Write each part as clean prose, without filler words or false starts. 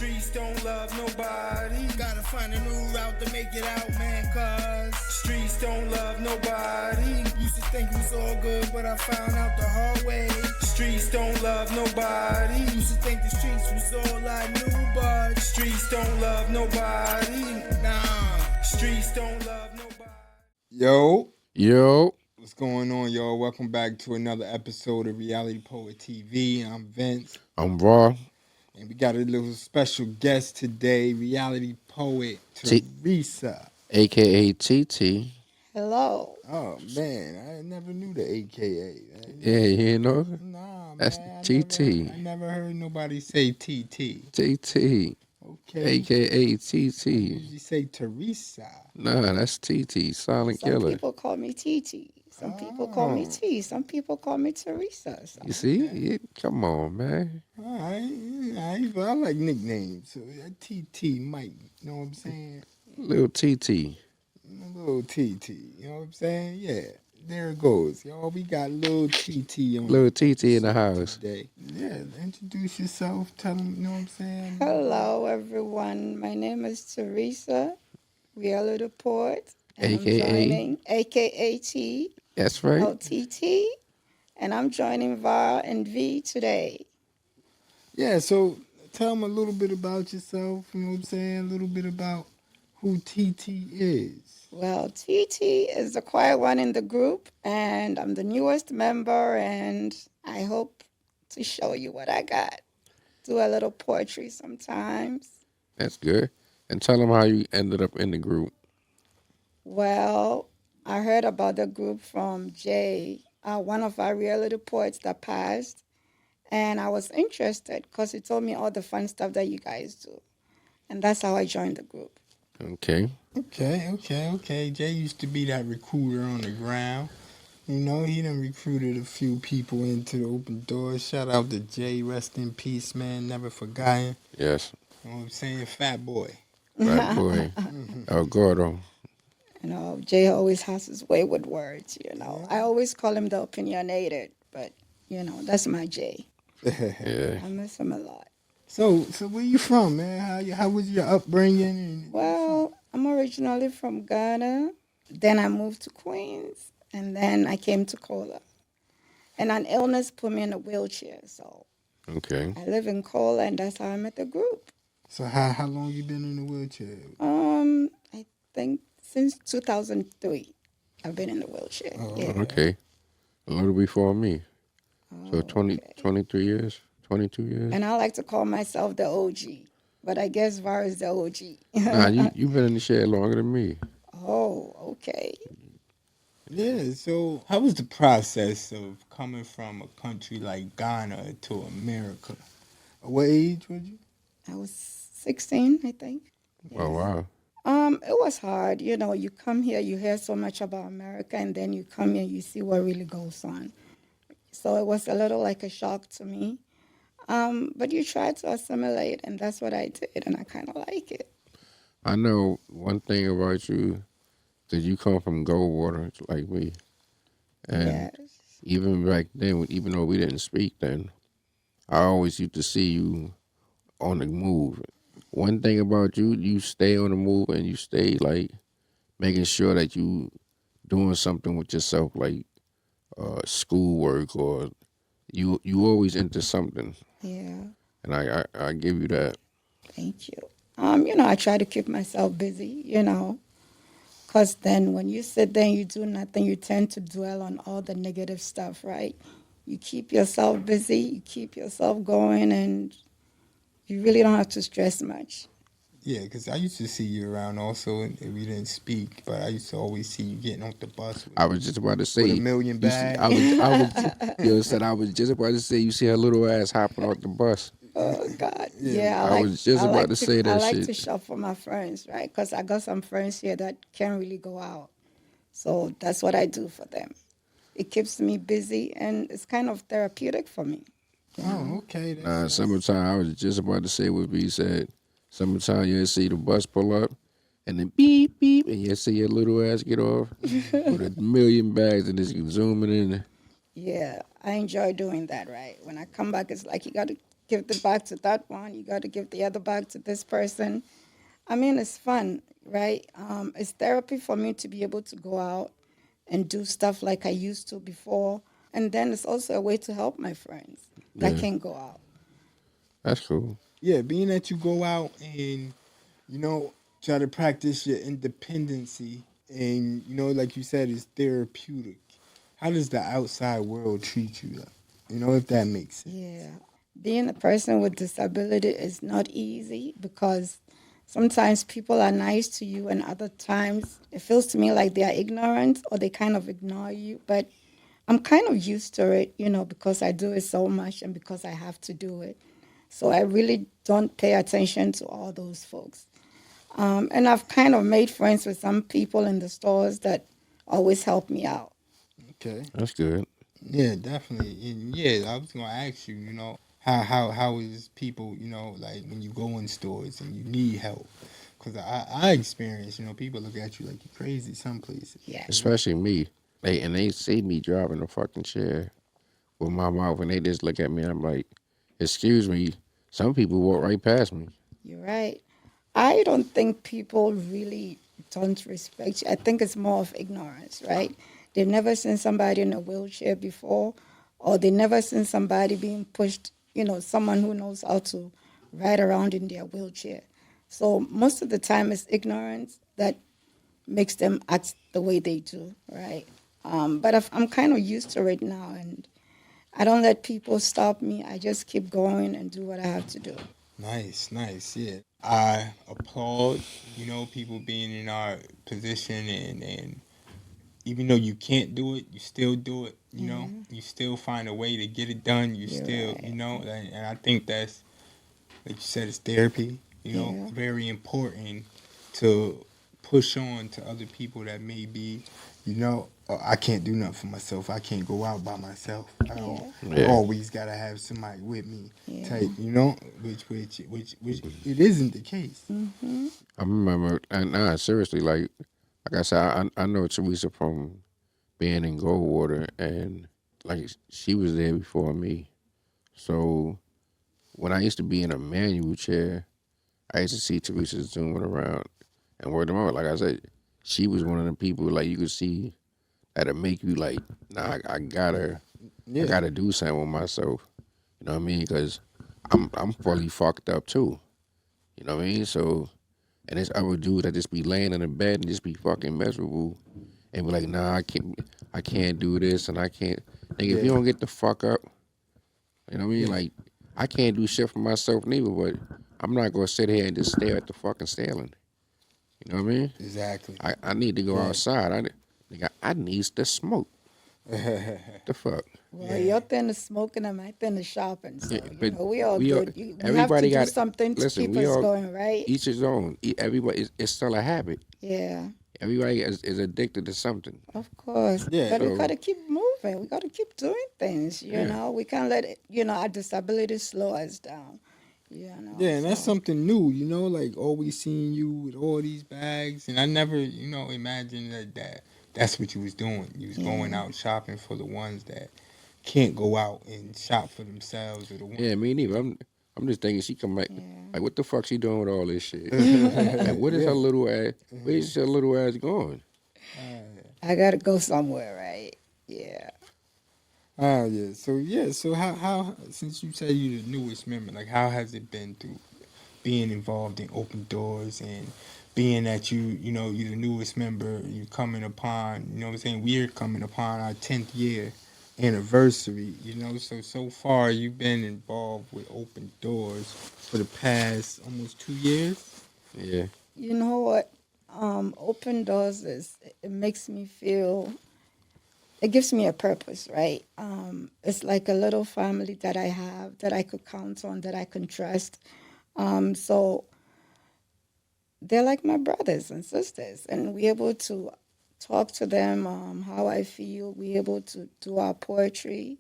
Streets don't love nobody. Gotta find a new route to make it out, man, cause streets don't love nobody. Used to think it was all good, but I found out the hard way. Streets don't love nobody. Used to think the streets was all I knew, but streets don't love nobody. Nah, streets don't love nobody. Yo. What's going on, y'all? Welcome back to another episode of Reality Poet TV. I'm Vince. I'm Raw. And we got a little special guest today, Reality Poet Theresa. A.K.A. TT. Hello. Oh, man. I never knew the A.K.A. Yeah, you didn't know? Nah, That's man. TT. I never heard nobody say TT. TT. Okay. A.K.A. TT. You say Theresa. Nah, that's TT. Silent Some Killer. people call me TT. Some people call me T. Some people call me Teresa. You see? Yeah, come on, man. All right. I like nicknames. So TT Mike, you know what I'm saying? Little TT. A little TT, you know what I'm saying? Yeah, there it goes. Y'all, we got little TT on. Little TT in the house. Today. Yeah, introduce yourself. Tell them, you know what I'm saying? Hello, everyone. My name is Teresa, Reality Poet. And AKA? I'm joining, AKA T. That's right. LTT. And I'm joining VAR and V today. Yeah, so tell them a little bit about yourself, you know what I'm saying? A little bit about who TT is. Well, TT is the quiet one in the group, and I'm the newest member, and I hope to show you what I got. Do a little poetry sometimes. That's good. And tell them how you ended up in the group. Well, I heard about the group from Jay, one of our reality poets that passed, and I was interested because he told me all the fun stuff that you guys do, and that's how I joined the group. Okay. Jay used to be that recruiter on the ground. You know, he done recruited a few people into the Open Doors. Shout out to Jay, rest in peace, man, never forgotten. Yes. You know what I'm saying? Fat boy. Right, boy. El Gordo. You know, Jay always has his way with words, you know. I always call him the opinionated, but, you know, that's my Jay. Yeah. I miss him a lot. So where you from, man? How was your upbringing? Well, I'm originally from Ghana. Then I moved to Queens, and then I came to Kola. And an illness put me in a wheelchair, so Okay. I live in Kola, and that's how I met the group. So how long you been in the wheelchair? I think since 2003, I've been in the wheelchair. Oh, Yeah. Okay. A little before me. So Oh, 23 years? 22 years? And I like to call myself the OG, but I guess VAR is the OG. Nah, you've been in the shed longer than me. Oh, okay. Yeah, so how was the process of coming from a country like Ghana to America? What age were you? I was 16, I think. Oh, wow. It was hard. You know, you come here, you hear so much about America, and then you come here, you see what really goes on. So it was a little like a shock to me. But you try to assimilate, and that's what I did, and I kind of like it. I know one thing about you, that you come from Goldwater like me. And Yes. even back then, even though we didn't speak then, I always used to see you on the move. One thing about you, you stay on the move and you stay like making sure that you doing something with yourself, like schoolwork, or you always into something. Yeah. And I give you that. Thank you. You know, I try to keep myself busy, you know, because then when you sit there and you do nothing, you tend to dwell on all the negative stuff, right? You keep yourself busy, you keep yourself going, and you really don't have to stress much. Yeah, because I used to see you around also, and we didn't speak, but I used to always see you getting off the bus I was just about to say, with a million you see, bags. I was just about to say, you see her little ass hopping off the bus. Oh, God. Yeah, I was just about to say that I like shit. to shop for my friends, right? Because I got some friends here that can't really go out. So that's what I do for them. It keeps me busy, and it's kind of therapeutic for me. Oh, okay. Summertime, I was just about to say what we said. Summertime, you'll see the bus pull up, and then beep, beep, and you'll see your little ass get off with a million bags and just zooming in. Yeah, I enjoy doing that, right? When I come back, it's like you got to give the bag to that one. You got to give the other bag to this person. I mean, it's fun, right? It's therapy for me to be able to go out and do stuff like I used to before. And then it's also a way to help my friends that Yeah. can't go out. That's cool. Yeah, being that you go out and try to practice your independency, and like you said, it's therapeutic. How does the outside world treat you? If that makes sense. Yeah. Being a person with disability is not easy because sometimes people are nice to you and other times it feels to me like they are ignorant or they kind of ignore you. But I'm kind of used to it, because I do it so much and because I have to do it. So I really don't pay attention to all those folks. And I've kind of made friends with some people in the stores that always help me out. Okay. That's good. Yeah, definitely. And yeah, I was gonna ask you, how is people, like when you go in stores and you need help? Because I experience, people look at you like you're crazy some places. Yeah. Especially me. They see me driving a fucking chair with my mouth, and they just look at me. And I'm like, excuse me. Some people walk right past me. You're right. I don't think people really don't respect you. I think it's more of ignorance, right? They've never seen somebody in a wheelchair before, or they never seen somebody being pushed, someone who knows how to ride around in their wheelchair. So most of the time it's ignorance that makes them act the way they do, right? But I'm kind of used to it now, and I don't let people stop me. I just keep going and do what I have to do. Nice, yeah. I applaud, people being in our position and even though you can't do it, you still do it, You still find a way to get it done. You You're still, right. and I think that's, like you said, it's therapy, Yeah. very important to push on to other people that may be, I can't do nothing for myself. I can't go out by myself. I Yeah. always gotta have somebody with me, Yeah. type, which it isn't the case. I remember, and nah, seriously, like I said, I know Teresa from being in Goldwater, and like she was there before me. So when I used to be in a manual chair, I used to see Teresa zooming around, and word of mouth, like I said, she was one of the people like you could see that'll make you like, nah, I Yeah, gotta do something with myself. You know what I mean? Because I'm fully fucked up too. You know what I mean? So, and there's other dudes that just be laying in the bed and just be fucking miserable and be like, nah, I can't do this and I can't. Nigga, if you yeah, don't get the fuck up, you know what I mean? yeah. Like, I can't do shit for myself neither, but I'm not gonna sit here and just stare at the fucking ceiling. You know what I mean? Exactly. I need to go Yeah. outside. I needs to smoke. The fuck? Well, your thing is smoking and my thing is shopping. So, Yeah, but we all we all- good. We have to everybody do got something to listen. keep We us all going, right? each his own. Everybody it's still a habit. Yeah, Everybody is addicted to something. of course. Yeah. But we So got to keep moving. We got to keep doing things, yeah, We can't let it, our disability slow us down, Yeah, and that's so. something new, like always seeing you with all these bags, and I never, imagined that's what you was doing. You was going Yeah. out shopping for the ones that can't go out and shop for themselves, or the ones. yeah. Me neither. I'm just thinking she come back. Yeah. Like, what the fuck she doing with all this shit? Like, what is Yeah. her little ass? Where's her little ass going? I got to go somewhere, right? Yeah. Yeah. So how since you said you're the newest member, like how has it been through being involved in Open Doors and being that you're the newest member, you coming upon, what I'm saying, we're coming upon our 10th year anniversary, so far you've been involved with Open Doors for the past almost 2 years. Yeah, You know what? Open doors it makes me feel, it gives me a purpose, right? It's like a little family that I have that I could count on, that I can trust. So they're like my brothers and sisters, and we're able to talk to them how I feel. We're able to do our poetry.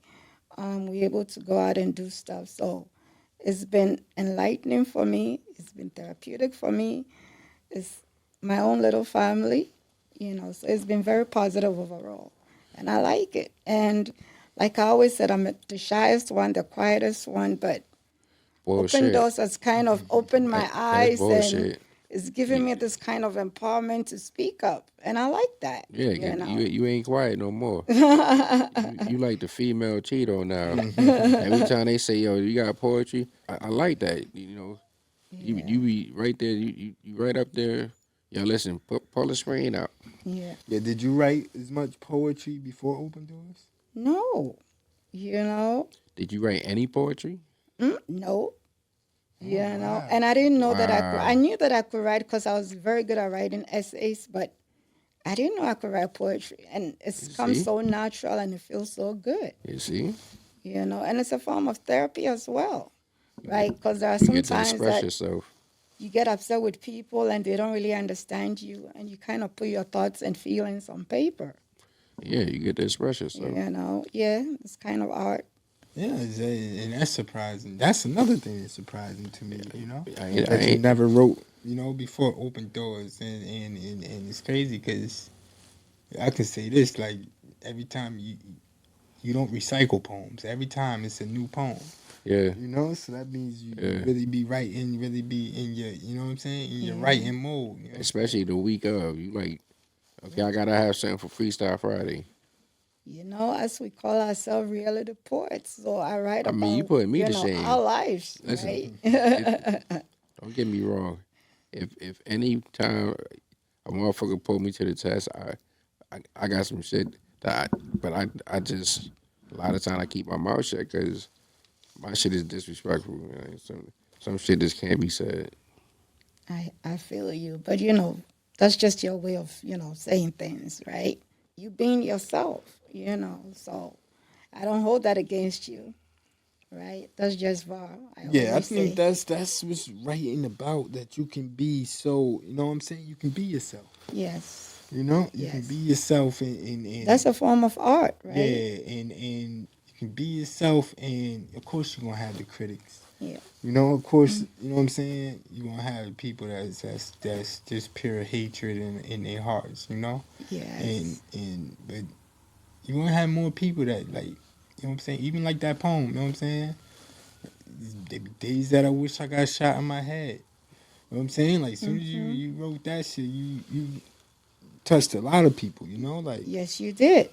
We're able to go out and do stuff. So it's been enlightening for me. It's been therapeutic for me. It's my own little family, So it's been very positive overall, and I like it. And like I always said, I'm the shyest one, the quietest one, but Open Bullshit. Doors has kind of opened my That's eyes and bullshit. it's giving me this kind of empowerment to speak up. And I like that, Yeah, you know. you ain't quiet no more. You like the female Cheeto now. Every time they say, "Yo, you got poetry," I like that. You know, you be right there. You right up there. Yo, listen, pull the screen out. Yeah. Yeah, did you write as much poetry before Open Doors? No, you know. Did you write any poetry? No. You know, wow. and I didn't know that I could. Wow. I knew that I could write because I was very good at writing essays, but I didn't know I could write poetry. And it's come see? so natural and it feels so good, You see, you know. And it's a form of therapy as well, right? Because there are you some get to times express that yourself. you get upset with people and they don't really understand you, and you kind of put your thoughts and feelings on paper, Yeah, you get to express yourself. you know. Yeah, it's kind of art. Yeah, and that's surprising. That's another thing that's surprising to me, you know? I That you ain't. never wrote, you know, before Open Doors. And it's crazy because I can say this, like, every time you don't recycle poems. Every time it's a new poem, Yeah, you know? So that means you Yeah. really be writing, really be in your, you know what I'm saying? In your Yeah. writing mode. You know? especially the week of. You like, okay, I gotta have something for Freestyle Friday. You know, as we call ourselves reality poets. So I write I about, mean, you putting me you to know, shame. our lives, Listen, right? don't get me wrong. If any time a motherfucker put me to the test, I got some shit but I just a lot of time I keep my mouth shut because my shit is disrespectful. You know? Some shit just can't be said. I feel you. But, you know, that's just your way of, you know, saying things, right? You being yourself, you know. So I don't hold that against you, right? That's just what I Yeah, I always think say. that's what's writing about, that you can be so, you know what I'm saying? You can be yourself. Yes. You know, you can Yes. be yourself, and That's a form of art, yeah, right? and you can be yourself, and of course you're gonna have the critics. Yeah. You know, of course, you know what I'm saying. You're gonna have people that's just pure hatred in their hearts. You know, Yes. and but you're gonna have more people that, like, you know what I'm saying. Even like that poem, you know what I'm saying. There be days that I wish I got shot in my head. You know what I'm saying? Like, as soon as you wrote that shit, you touched a lot of people. You know, like, Yes, you did.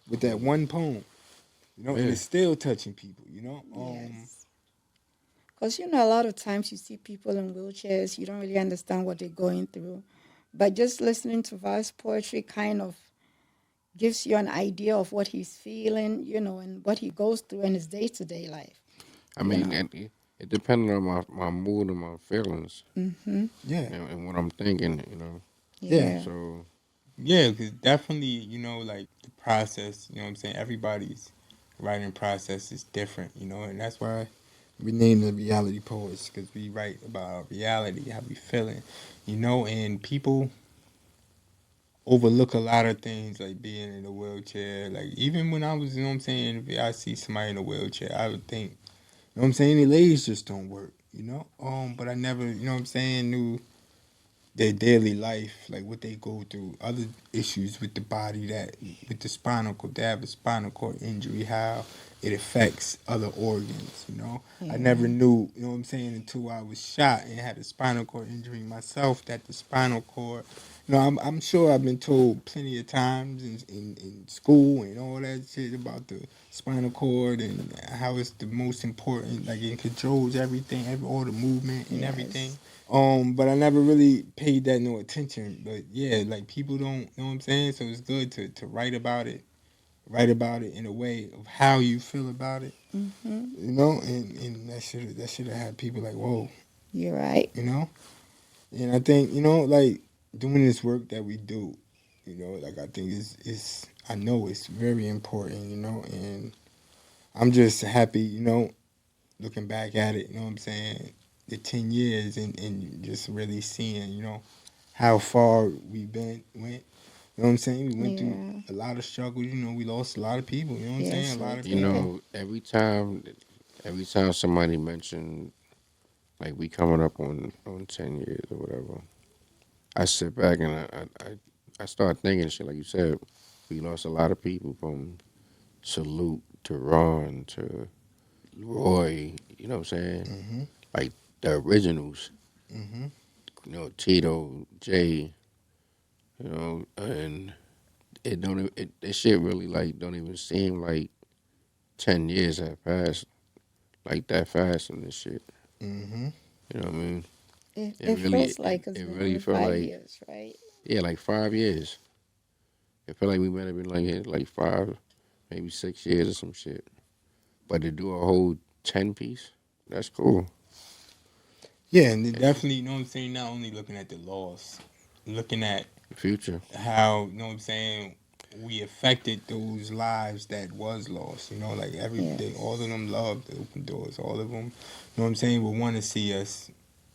with that one poem, you know, and Yeah. it's still touching people, you know. Yes. Because, you know, a lot of times you see people in wheelchairs, you don't really understand what they're going through. But just listening to verse poetry kind of gives you an idea of what he's feeling, you know, and what he goes through in his day to day life. I You mean, know. it depends on my mood and my feelings Yeah, and what I'm thinking. You know, Yeah. so yeah, because definitely, you know, like the process, you know what I'm saying. Everybody's writing process is different, you know, and that's why we name the reality poets, because we write about our reality, how we feeling, you know, and people overlook a lot of things, like being in a wheelchair. Like, even when I was, you know what I'm saying, if I see somebody in a wheelchair, I would think, you know what I'm saying, their legs just don't work, you know. But I never, you know what I'm saying, knew their daily life, like what they go through, other issues with the body, that with the spinal cord, they have a spinal cord injury, how it affects other organs, you know. I never knew, you know what I'm saying, until I was shot and had a spinal cord injury myself, that the spinal cord, you know, I'm sure I've been told plenty of times in school and all that shit about the spinal cord and how it's the most important, like it controls everything, all the movement and everything. Yes. But I never really paid that no attention. But yeah, like, people don't, you know what I'm saying? So it's good to write about it in a way of how you feel about it, you know? And that should have had people like, whoa, You're right. you know? And I think, you know, like, doing this work that we do, you know, like, I think is I know it's very important, you know, and I'm just happy, you know, looking back at it, you know what I'm saying, the 10 years, and just really seeing, you know, how far went. You know what I'm saying? We went through Yeah. a lot of struggles, you know, we lost a lot of people, you know what I'm Yes, saying? A lot we of you did. people. know, every time somebody mentioned like we coming up on 10 years or whatever, I sit back and I start thinking shit like you said. We lost a lot of people from Salute to Ron to Roy, you know what I'm saying? Mm-hmm. Like the originals, Mm-hmm. you know, Tito, Jay, you know, and it don't even, that shit really like don't even seem like 10 years have passed like that fast in this shit. Mm-hmm. You know what I mean? It feels like it's It been really only felt five like years, right? yeah, like 5 years. It felt like we might have been like here like 5, maybe 6 years or some shit. But to do a whole 10 piece, that's cool. Yeah, and they definitely, you know what I'm saying, not only looking at the loss, looking at The future. how, you know what I'm saying, we affected those lives that was lost. Like all of Yes. them loved the open doors. All of them, you know what I'm saying, would want to see us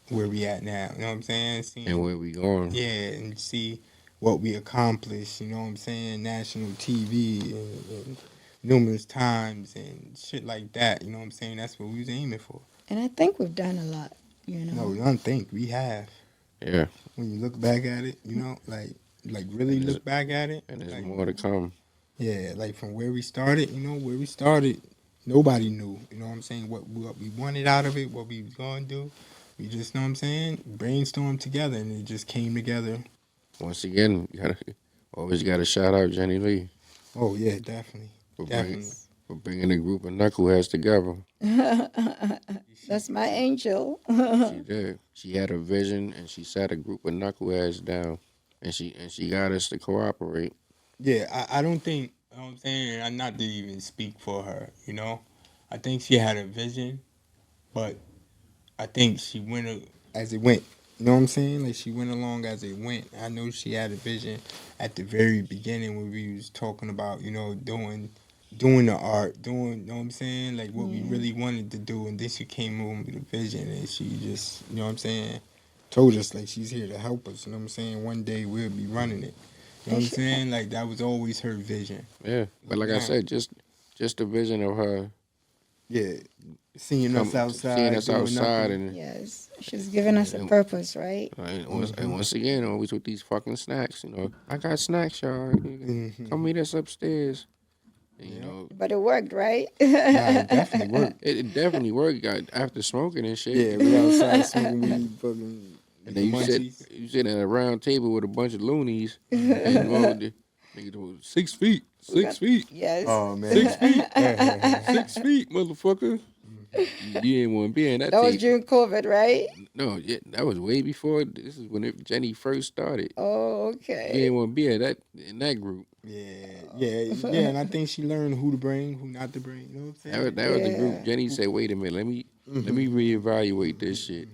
where we at now. You know what I'm saying? And Seeing, where we going. yeah, and see what we accomplished. You know what I'm saying? National TV and numerous times and shit like that. You know what I'm saying? That's what we was aiming for. And I think we've done a lot, you No, know. we don't think we have. Yeah. When you look back at it, like really And there's, look back at it, and there's like more to come. yeah, like from where we started, where we started, nobody knew, you know what I'm saying, what we wanted out of it, what we was going to do. We just, know what I'm saying, brainstormed together and it just came together. Once again, always got to shout out Jenny Lee Oh yeah, definitely, for bringing definitely. for bringing a group of knuckleheads together. That's my angel. She did. She had a vision and she sat a group of knuckleheads down, and she got us to cooperate. Yeah, I don't think, you know what I'm saying, I'm not to even speak for her, I think she had a vision, but I think she went as it went. You know what I'm saying? Like she went along as it went. I know she had a vision at the very beginning when we was talking about, doing the art, doing, you know what I'm saying? Like what we Yeah. really wanted to do, and then she came home with a vision and she just, you know what I'm saying, told us like she's here to help us, you know what I'm saying? One day we'll be running it. You know what I'm saying? Like that was always her vision. Yeah, but like I said, just the vision of her Yeah. Seeing us seeing outside, us doing outside, nothing. and Yes. She's giving us a and, purpose, right? and once again, always with these fucking snacks. I got snacks, y'all. Come meet us upstairs. And, But it worked, right? Nah, it definitely worked. it definitely worked. After smoking and shit. Yeah, we outside smoking weed, fucking And then munchies. you sit at a round table with a bunch of loonies, and nigga, 6 feet, 6 feet, Yes. Oh man, 6 feet, 6 feet, motherfucker. You ain't want to be in that That was table. during COVID, right? No, yeah, that was way before. This is when Jenny first started. Oh, You okay. ain't want to be in that group. yeah, and I think she learned who to bring, who not to bring. You know what I'm saying? That was the group. Yeah. Jenny said, "Wait a minute, let me reevaluate this shit."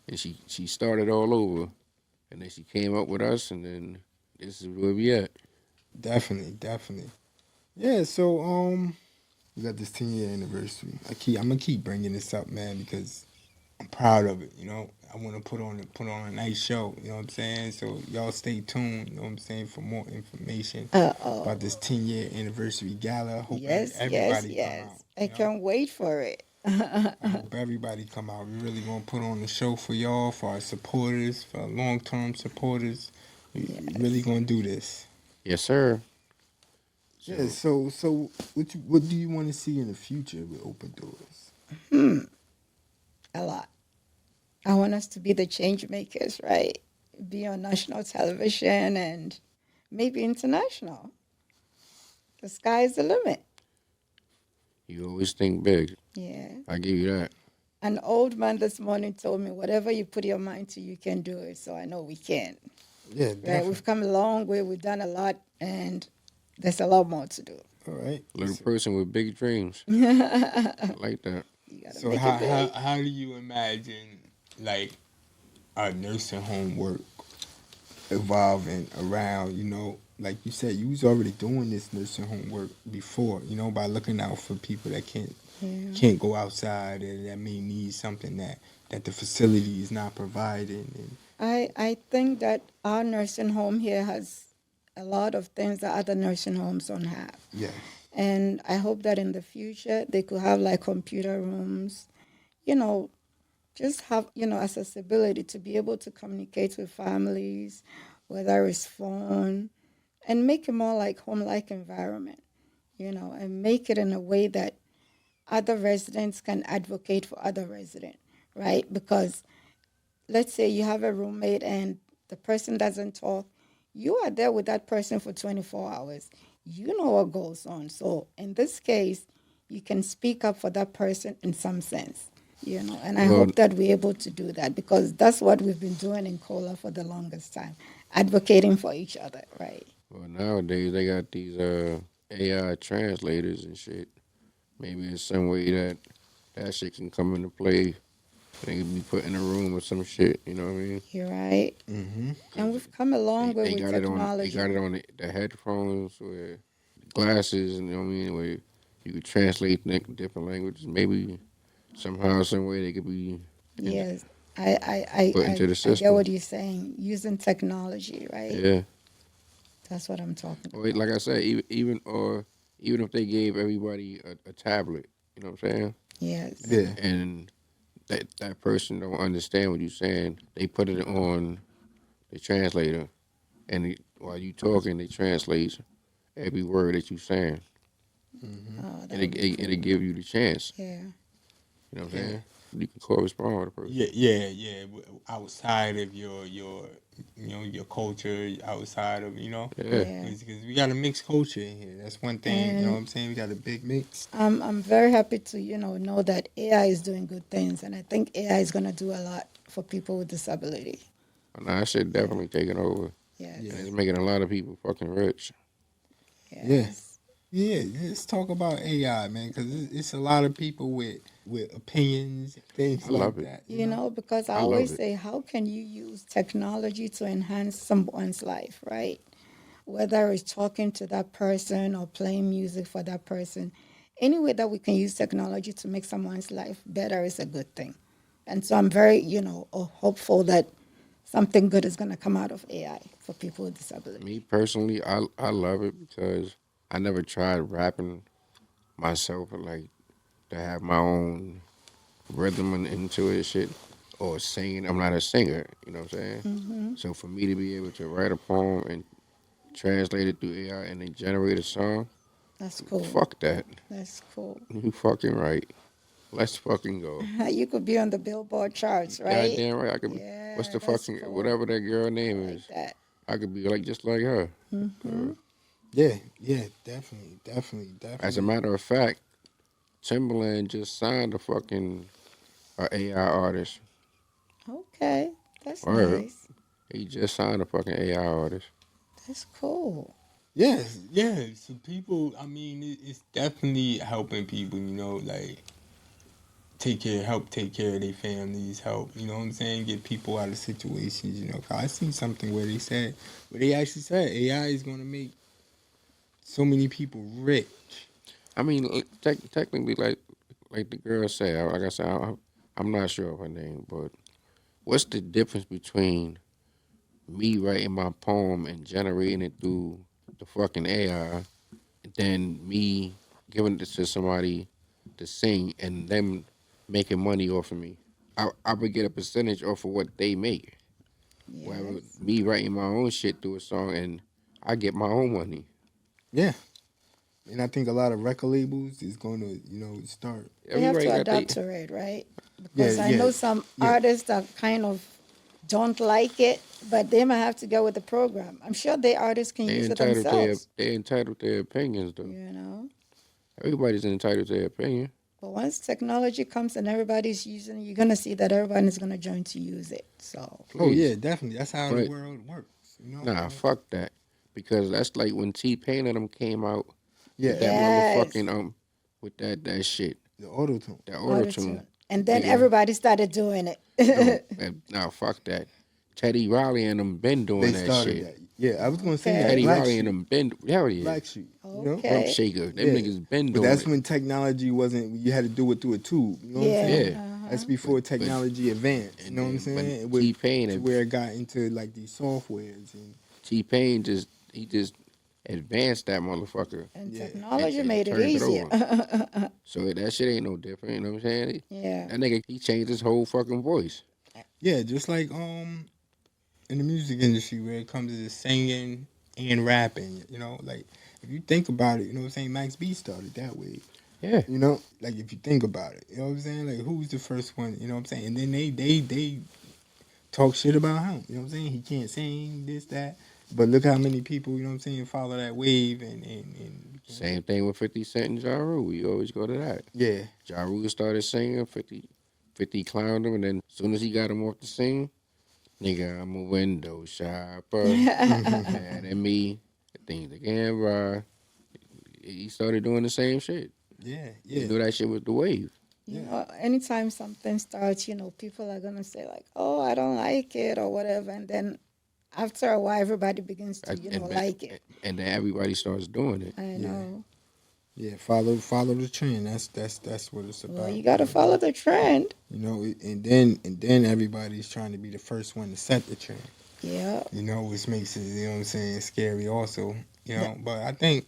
And she started all over, and then she came up with us, and then this is where we at. Definitely. Yeah, so we got this 10-year anniversary. I'm gonna keep bringing this up, man, because I'm proud of it. I want to put on a nice show. You know what I'm saying? So y'all stay tuned. You know what I'm saying, for more information Uh-oh. about this 10-year anniversary gala. I hope Yes, everybody come yes. out. I can't wait for it. I hope everybody come out. We really gonna put on the show for y'all, for our supporters, for our long-term supporters. We really gonna do this. Yes, sir. Yeah. So what do you want to see in the future with Open Doors? A lot. I want us to be the change makers, right? Be on national television and maybe international. The sky is the limit. You always think big. Yeah. I give you that. An old man this morning told me, whatever you put your mind to, you can do it. So I know we can. Yeah, Right? definitely. We've come a long way. We've done a lot, and there's a lot more to do. All right. Little person with big dreams. I like that. You gotta So make how it big. how do you imagine like our nursing home work evolving around? Like you said, you was already doing this nursing home work before. By looking out for people that can't go outside and that may need something that the facility is not providing. And I think that our nursing home here has a lot of things that other nursing homes don't have. yeah, And I hope that in the future they could have like computer rooms, just have, accessibility to be able to communicate with families, whether it's phone, and make it more like home-like environment, and make it in a way that other residents can advocate for other residents, right? Because let's say you have a roommate and the person doesn't talk, you are there with that person for 24 hours. You know what goes on. So in this case, you can speak up for that person in some sense, and I Well, hope that we're able to do that because that's what we've been doing in Cola for the longest time, advocating for each other, right? well, nowadays they got these AI translators and shit. Maybe in some way that shit can come into play. They can be put in a room or some shit. You know what I mean? You're right. Mm-hmm. And we've come a long way They with got it on. They technology. got it on the headphones or glasses. You know what I mean? Where you could translate different languages. Maybe somehow, some way they could be Yes, I, I, I, put I, into the I get system. what you're saying. Using technology, right? Yeah. That's what I'm talking Or about. like I said, even if they gave everybody a tablet, you know what I'm saying? Yes. Yeah. And that person don't understand what you're saying, they put it on the translator, and while you talking, they translate every word that you saying, Mm-hmm. Oh, that and would be it cool. give you the chance. Yeah. You know what I'm Yeah. saying? You can correspond with the person. Yeah. Outside of your culture, outside of Yeah. Yeah. because we got a mixed culture in here. That's one thing. You know what And I'm saying? We got a big mix. I'm very happy to, know that AI is doing good things. And I think AI is going to do a lot for people with disability. And that shit Yeah. definitely taking over, Yes. Yeah. and it's making a lot of people fucking rich. Yeah. Yes. Yeah, let's talk about AI, man, because it's a lot of people with opinions, things I like love it. that. Because I I love always it. say, how can you use technology to enhance someone's life, right? Whether it's talking to that person or playing music for that person, any way that we can use technology to make someone's life better is a good thing. And so I'm very, hopeful that something good is going to come out of AI for people with disability. Me personally, I love it because I never tried rapping myself, like to have my own rhythm into it, shit, or singing. I'm not a singer, you know what I'm saying? Hmm. So for me to be able to write a poem and translate it through AI and then generate a song, That's cool. fuck that. That's cool. You fucking right. Let's fucking go. You could be on the Billboard charts, right? Goddamn right. I could be. What's Yeah, the that's fucking cool. whatever that girl I name like is? that. I could be like just like her. Hmm. Yeah, definitely, As a definitely. matter of fact, Timberland just signed a fucking AI artist. Okay, that's Or nice. he just signed a fucking AI artist. That's cool. Yes, yeah. So people, I mean, it's definitely helping people. Like help take care of their families, help. You know what I'm saying? Get people out of situations. 'Cause I seen something where they actually said AI is going to make so many people rich. I mean, technically, like the girl said, like I said, I'm not sure of her name, but what's the difference between me writing my poem and generating it through the fucking AI, than me giving it to somebody to sing and them making money off of me? I would get a percentage off of what they make. Whereas Yes. me writing my own shit through a song and I get my own money. Yeah, and I think a lot of record labels is going to start. They have Everybody to got they adapt to it, right? Yeah, Because I yeah, know some yeah. artists that kind of don't like it, but they might have to go with the program. I'm sure the artists can use it themselves, they entitled to their opinions though. you know. Everybody's entitled to their opinion. But once technology comes and everybody's using it, you're gonna see that everyone is gonna join to use it. So Oh yeah, Please. definitely. That's how the But world works. nah, fuck that. Because that's like when T-Pain and them came out with Yeah, that yes, motherfucking with that shit. the auto tune. That auto auto tune. tune, and then Nigga. everybody started doing No, it. nah, fuck that. Teddy Riley and them been They doing that started shit. that. Yeah, I was gonna say that. Okay, Teddy Black Riley and Sheep. them been hell yeah. Black Sheep. Rump okay, shaker. Them Yeah. niggas been But doing that's it. when technology wasn't. You had to do it through a tube. You know what I'm yeah, saying? Yeah. That's uh-huh. before But technology advanced. You and know what I'm then saying? when T Pain To and where it got into like these softwares and T Pain just advanced that motherfucker And yeah, technology and made it turned it easier. over. So that shit ain't no different, you know what I'm saying? Yeah, That nigga he changed his whole fucking voice. yeah. Just like in the music industry where it comes to singing and rapping. Like if you think about it, you know what I'm saying? Max B started that way. Yeah. You know, like if you think about it, you know what I'm saying? Like who's the first one? You know what I'm saying? And then they talk shit about him. You know what I'm saying? He can't sing this that. But look how many people, you know what I'm saying, follow that wave and Same thing with 50 Cent and Ja Rule. We always go to that. yeah. Ja Rule started singing, 50 clowned him, and then as soon as he got him off the sing, nigga, I'm a window shopper. And then me, things again, bro. He started doing the same shit. Yeah, He yeah. do that shit with the wave. You know, anytime something starts, you know, people are gonna say like, "Oh, I don't like it" or whatever, and then after a while, everybody begins to, you know, like it. And then everybody starts doing it. I know. Yeah, follow the trend. That's what it's about. Well, you gotta follow the trend. You know, and then everybody's trying to be the first one to set the trend. Yeah. You know, which makes it, you know what I'm saying, scary also. You know, but I think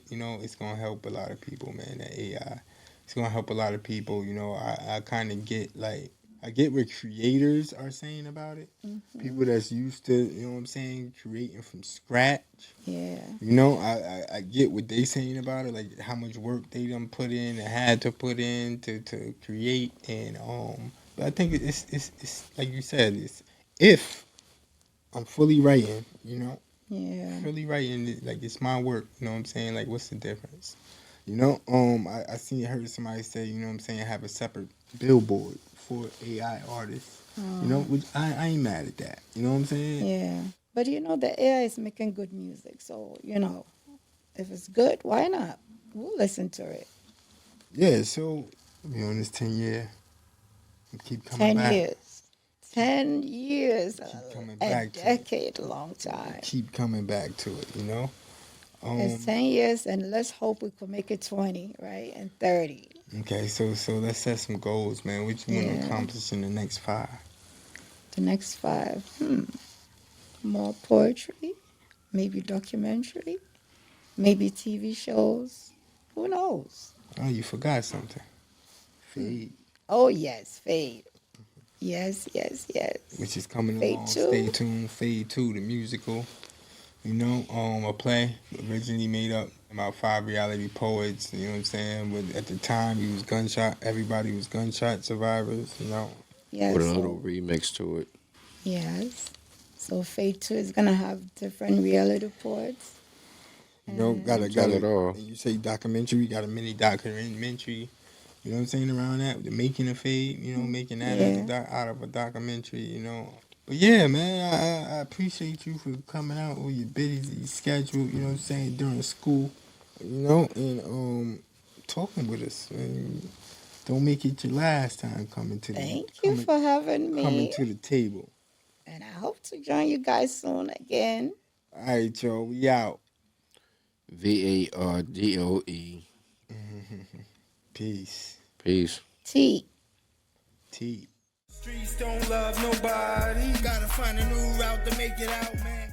you know it's gonna help a lot of people, man. That AI, it's gonna help a lot of people. You know, I kind of get like I get what creators are saying about it. People that's used to, you know what I'm saying, creating from scratch. Yeah. You know, I get what they saying about it, like how much work they done put in and had to put in to create, and but I think it's like you said, it's if I'm fully writing, you know, Yeah. fully writing, like it's my work, you know what I'm saying, like what's the difference, you know? I seen heard somebody say, you know what I'm saying, have a separate billboard for AI artists, you know, which I ain't mad at that, you know what I'm saying? Yeah. But you know, the AI is making good music, so you know, if it's good, why not? We'll listen to it. Yeah, so be on this 10 year and keep coming 10 back. years. 10 years. coming A back to it. decade, a long time. Keep coming back to it, you know? It's 10 years, and let's hope we could make it 20, right? And 30. Okay, so let's set some goals, man. What you want to Yeah. accomplish in the next 5? The next 5. More poetry, maybe documentary, maybe TV shows. Who knows? Oh, you forgot something. Fade, Oh, yes, Fade. Yes, yes, yes. which is coming Fade along. 2. Stay tuned. Fade 2, the musical. You know, a play originally made up about 5 reality poets. You know what I'm saying? But at the time, he was gunshot. Everybody was gunshot survivors. You know. Yes. With a little remix to it. Yes. So Fade 2 is going to have different reality poets. You know, got Tell it all. You say documentary, got a mini documentary. You know what I'm saying around that, the making of Fade. You know, making that out of a documentary. You know, but yeah, man, I appreciate you for coming out with your busy schedule. You know what I'm saying during school. You know, and talking with us. And don't make it your last time coming to Thank you for having me. coming to the table. And I hope to join you guys soon again. All right, y'all, we out. VARDOE. Peace. Peace. T. T. Streets don't love nobody. Gotta find a new route to make it out, man.